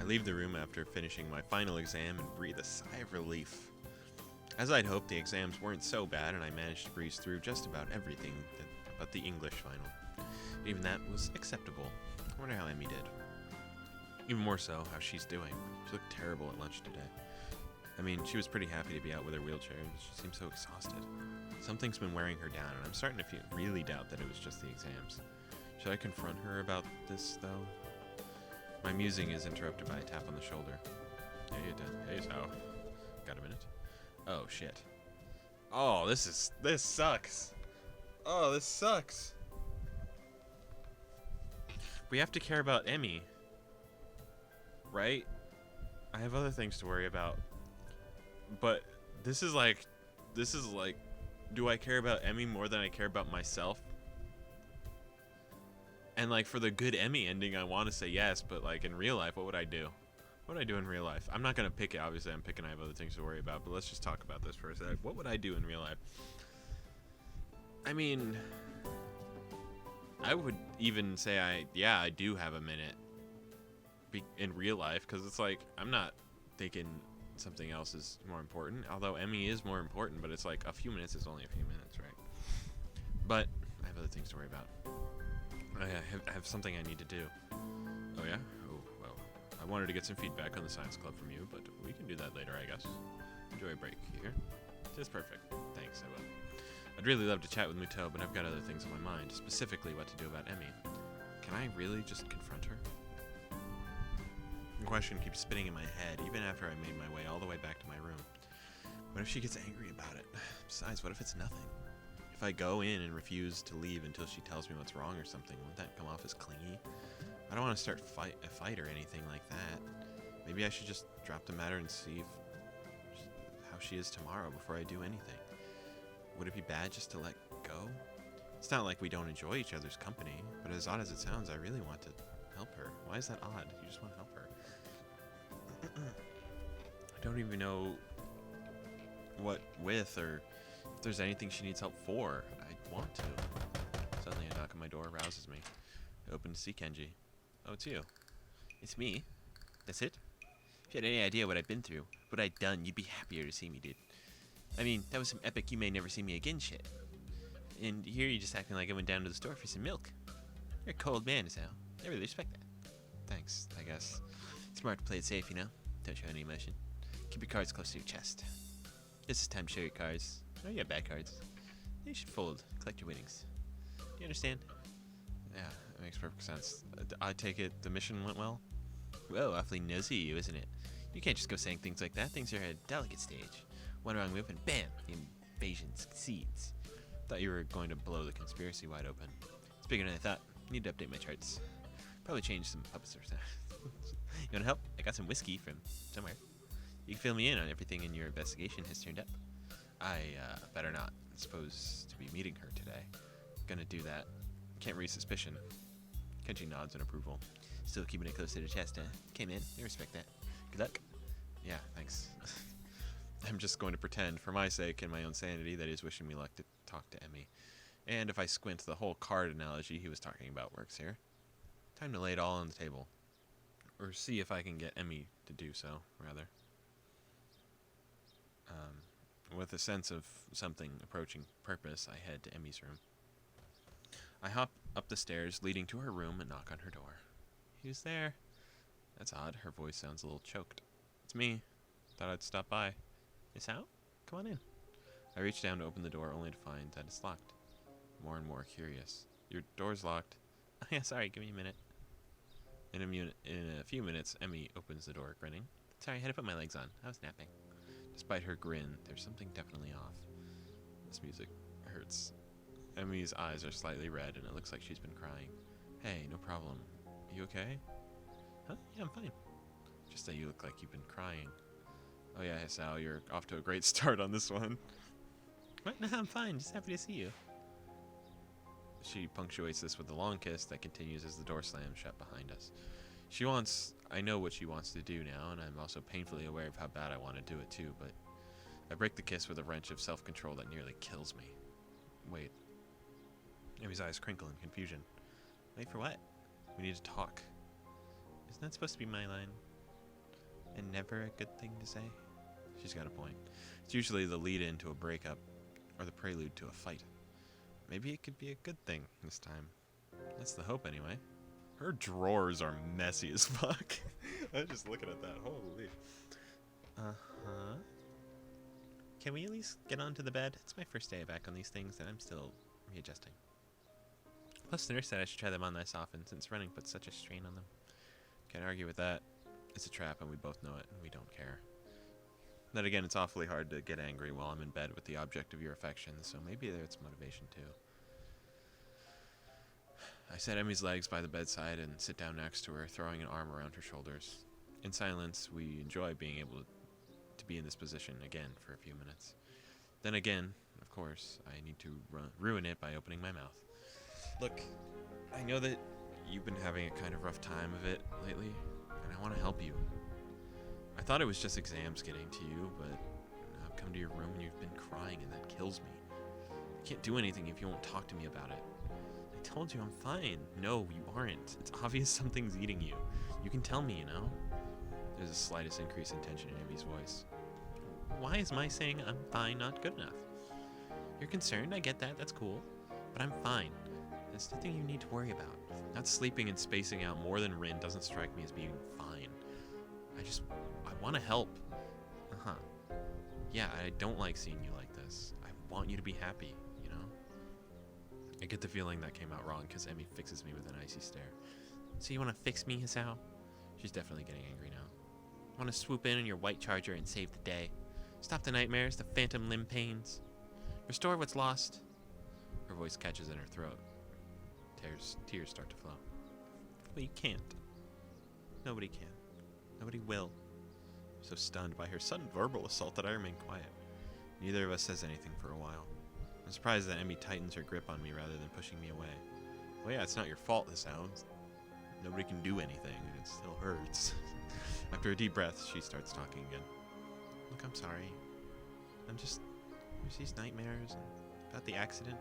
leave the room after finishing my final exam and breathe a sigh of relief. As I'd hoped, the exams weren't so bad, and I managed to breeze through just about everything but the English final. Even that was acceptable. I wonder how Emmy did. Even more so, how she's doing. She looked terrible at lunch today. I mean, she was pretty happy to be out with her wheelchair, but she seemed so exhausted. Something's been wearing her down, and I'm starting to really doubt that it was just the exams. Should I confront her about this, though? My musing is interrupted by a tap on the shoulder. Hey, so. Got a minute? Oh, shit. Oh, this sucks. Oh, this sucks. We have to care about Emmy. Right? I have other things to worry about. But this is like, do I care about Emmy more than I care about myself? And like, for the good Emmy ending, I want to say yes, but like in real life, what would I do? What would I do in real life? I'm not going to pick it. Obviously, I'm picking. I have other things to worry about, but let's just talk about this for a sec. What would I do in real life? I mean, I would even say I do have a minute in real life, because it's like, I'm not thinking something else is more important, although Emmy is more important, but it's like a few minutes is only a few minutes, right? But I have other things to worry about. I have something I need to do. Oh yeah? Oh, well, I wanted to get some feedback on the science club from you, but we can do that later, I guess. Enjoy a break here. Just perfect. Thanks, I will. I'd really love to chat with Muto, but I've got other things on my mind, specifically what to do about Emmy. Can I really just confront her? The question keeps spinning in my head, even after I made my way all the way back to my room. What if she gets angry about it? Besides, what if it's nothing? If I go in and refuse to leave until she tells me what's wrong or something, won't that come off as clingy? I don't want to start a fight or anything like that. Maybe I should just drop the matter and see how she is tomorrow before I do anything. Would it be bad just to let go? It's not like we don't enjoy each other's company, but as odd as it sounds, I really want to help her. Why is that odd? You just want to help her. I don't even know what with, or if there's anything she needs help for. I want to. Suddenly a knock on my door rouses me. I open to see Kenji. Oh, it's you. It's me. That's it? If you had any idea what I've been through, what I'd done, you'd be happier to see me, dude. I mean, that was some epic you may never see me again shit. And here you're just acting like I went down to the store for some milk. You're a cold man, so I really respect that. Thanks, I guess. Smart to play it safe, you know? Don't show any emotion. Keep your cards close to your chest. This is time to show your cards. Oh, you have bad cards. You should fold. Collect your winnings. Do you understand? Yeah, it makes perfect sense. I take it the mission went well? Whoa, awfully nosy of you, isn't it? You can't just go saying things like that. Things are at a delicate stage. One wrong move and bam, the invasion succeeds. Thought you were going to blow the conspiracy wide open. It's bigger than I thought. Need to update my charts. Probably change some puppets or something. You wanna help? I got some whiskey from somewhere. You can fill me in on everything in your investigation has turned up. I better not. I'm supposed to be meeting her today. Gonna do that. Can't raise suspicion. Kenji nods in approval. Still keeping it close to the chest, huh? Okay, man. I respect that. Good luck. Yeah, thanks. I'm just going to pretend, for my sake and my own sanity, that he's wishing me luck to talk to Emmy. And if I squint, the whole card analogy he was talking about works here. Time to lay it all on the table. Or see if I can get Emmy to do so, rather. With a sense of something approaching purpose, I head to Emmy's room. I hop up the stairs leading to her room and knock on her door. Who's there? That's odd. Her voice sounds a little choked. It's me. Thought I'd stop by. Is out? Come on in. I reach down to open the door only to find that it's locked. More and more curious. Your door's locked. Oh, yeah, sorry. Give me a minute. In a few minutes, Emmy opens the door, grinning. Sorry, I had to put my legs on. I was napping. Despite her grin, there's something definitely off. This music hurts. Emmy's eyes are slightly red, and it looks like she's been crying. Hey, no problem. You okay? Huh? Yeah, I'm fine. Just that you look like you've been crying. Oh yeah, Sal, you're off to a great start on this one. What? No, I'm fine. Just happy to see you. She punctuates this with a long kiss that continues as the door slams shut behind us. I know what she wants to do now, and I'm also painfully aware of how bad I want to do it too, but I break the kiss with a wrench of self-control that nearly kills me. Wait. Emmy's eyes crinkle in confusion. Wait for what? We need to talk. Isn't that supposed to be my line? and never a good thing to say? She's got a point. It's usually the lead-in to a breakup, or the prelude to a fight. Maybe it could be a good thing this time. That's the hope, anyway. Her drawers are messy as fuck. I was just looking at that. Holy. Uh-huh. Can we at least get onto the bed? It's my first day back on these things, and I'm still readjusting. Plus, the nurse said I should try them on less often, since running puts such a strain on them. Can't argue with that. It's a trap, and we both know it, and we don't care. Then again, it's awfully hard to get angry while I'm in bed with the object of your affection, so maybe there's motivation too. I set Emmy's legs by the bedside and sit down next to her, throwing an arm around her shoulders. In silence, we enjoy being able to be in this position again for a few minutes. Then again, of course, I need to ruin it by opening my mouth. Look, I know that you've been having a kind of rough time of it lately, and I want to help you. I thought it was just exams getting to you, but now I've come to your room and you've been crying, and that kills me. I can't do anything if you won't talk to me about it. I told you I'm fine. No, you aren't. It's obvious something's eating you. You can tell me, you know? There's the slightest increase in tension in Emmy's voice. Why is my saying I'm fine not good enough? You're concerned, I get that, that's cool. But I'm fine. There's nothing you need to worry about. Not sleeping and spacing out more than Rin doesn't strike me as being fine. I want to help. Yeah, I don't like seeing you like this. I want you to be happy, you know? I get the feeling that came out wrong because Emmy fixes me with an icy stare. So you want to fix me, Hisao? She's definitely getting angry now. Want to swoop in on your white charger and save the day? Stop the nightmares, the phantom limb pains. Restore what's lost. Her voice catches in her throat. Tears start to flow. But you can't. Nobody can. Nobody will. I'm so stunned by her sudden verbal assault that I remain quiet. Neither of us says anything for a while. I'm surprised that Emmy tightens her grip on me rather than pushing me away. Well, yeah, it's not your fault, this sounds. Nobody can do anything, and it still hurts. After a deep breath, she starts talking again. Look, I'm sorry. There's these nightmares and about the accident.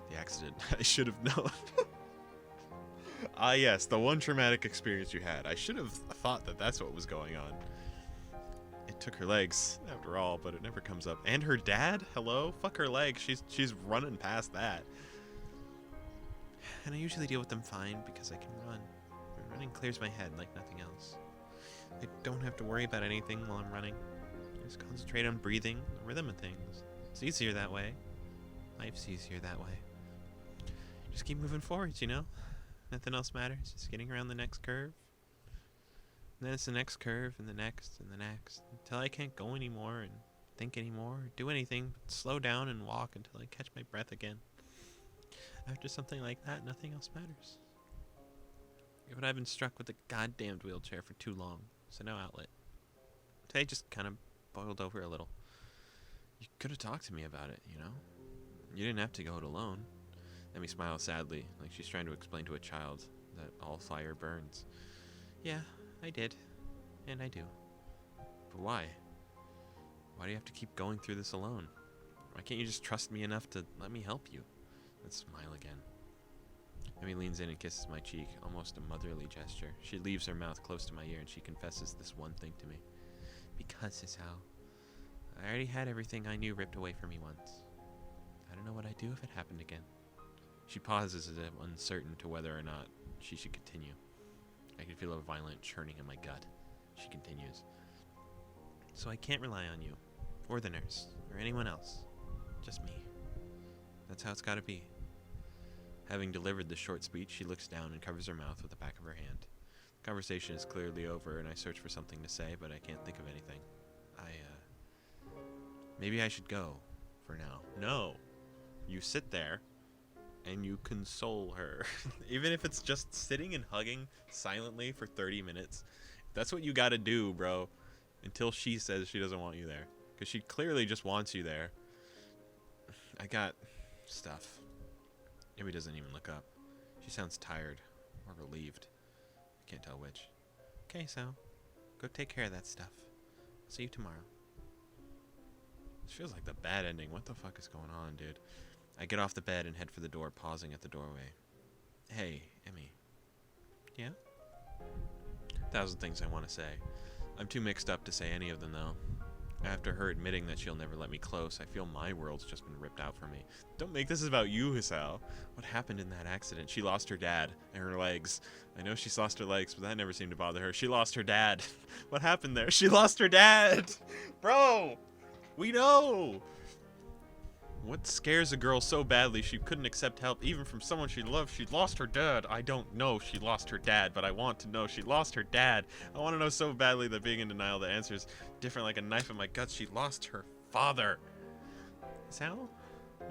The accident. I should have known. Ah, yes, the one traumatic experience you had. I should have thought that that's what was going on. It took her legs, after all, but it never comes up. And her dad? Hello? Fuck her legs. She's running past that. And I usually deal with them fine because I can run. Running clears my head like nothing else. I don't have to worry about anything while I'm running. I just concentrate on breathing, the rhythm of things. It's easier that way. Life's easier that way. Just keep moving forwards, you know? Nothing else matters. Just getting around the next curve. And then it's the next curve, and the next, and the next. Until I can't go anymore, and think anymore, or do anything but slow down and walk until I catch my breath again. After something like that, nothing else matters. But I've been struck with the goddamned wheelchair for too long, so no outlet. Today just kind of boiled over a little. You could have talked to me about it, you know? You didn't have to go it alone. Emmy smiles sadly, like she's trying to explain to a child that all fire burns. Yeah, I did. And I do. But why? Why do you have to keep going through this alone? Why can't you just trust me enough to let me help you? Let's smile again. Emmy leans in and kisses my cheek, almost a motherly gesture. She leaves her mouth close to my ear and she confesses this one thing to me. Because, Hisao, I already had everything I knew ripped away from me once. I don't know what I'd do if it happened again. She pauses as if uncertain to whether or not she should continue. I can feel a violent churning in my gut. She continues. So I can't rely on you, or the nurse, or anyone else. Just me. That's how it's gotta be. Having delivered this short speech, she looks down and covers her mouth with the back of her hand. The conversation is clearly over, and I search for something to say, but I can't think of anything. Maybe I should go, for now. No. You sit there, and you console her. Even if it's just sitting and hugging silently for 30 minutes. That's what you gotta do, bro. Until she says she doesn't want you there. Because she clearly just wants you there. I got stuff. Amy doesn't even look up. She sounds tired or relieved. I can't tell which. Okay, so go take care of that stuff. I'll see you tomorrow. This feels like the bad ending. What the fuck is going on, dude? I get off the bed and head for the door, pausing at the doorway. Hey, Emmy. Yeah? 1,000 things I want to say. I'm too mixed up to say any of them, though. After her admitting that she'll never let me close, I feel my world's just been ripped out from me. Don't make this about you, Hisao. What happened in that accident? She lost her dad and her legs. I know she's lost her legs, but that never seemed to bother her. She lost her dad. What happened there? She lost her dad! Bro! We know! What scares a girl so badly she couldn't accept help even from someone she loved? She lost her dad. I don't know she lost her dad, but I want to know she lost her dad. I want to know so badly that being in denial, the answer is different like a knife in my guts. She lost her father. Sal,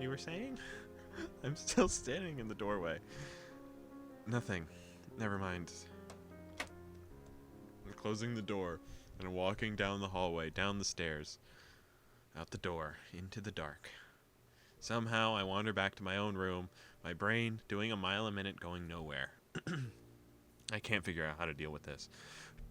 you were saying? I'm still standing in the doorway. Nothing. Never mind. I'm closing the door and walking down the hallway, down the stairs, out the door, into the dark. Somehow I wander back to my own room, my brain doing a mile a minute, going nowhere. I can't figure out how to deal with this.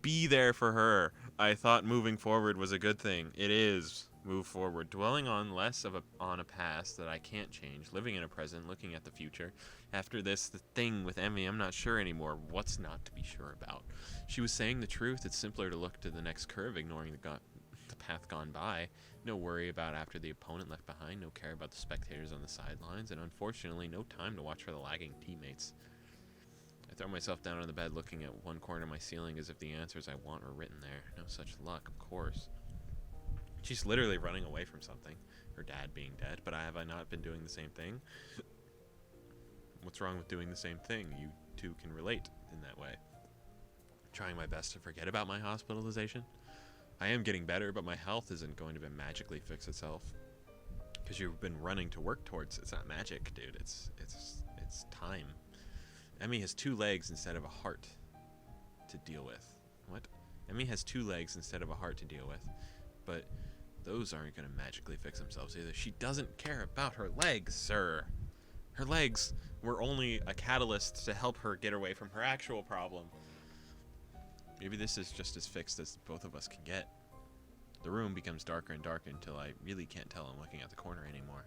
Be there for her. I thought moving forward was a good thing. It is. Move forward. Dwelling on less of on a past that I can't change. Living in a present, looking at the future. After this, the thing with Emmy, I'm not sure anymore what's not to be sure about. She was saying the truth. It's simpler to look to the next curve, ignoring the path gone by. No worry about after the opponent left behind, no care about the spectators on the sidelines, and unfortunately no time to watch for the lagging teammates. I throw myself down on the bed looking at one corner of my ceiling as if the answers I want were written there. No such luck, of course. She's literally running away from something, her dad being dead, but have I not been doing the same thing? What's wrong with doing the same thing? You two can relate in that way. Trying my best to forget about my hospitalization. I am getting better, but my health isn't going to magically fix itself. Because you've been running to work towards. It's not magic, dude. It's time. Emmy has 2 legs instead of a heart to deal with. What? Emmy has 2 legs instead of a heart to deal with. But those aren't going to magically fix themselves either. She doesn't care about her legs, sir. Her legs were only a catalyst to help her get away from her actual problem. Maybe this is just as fixed as both of us can get. The room becomes darker and darker until I really can't tell I'm looking at the corner anymore.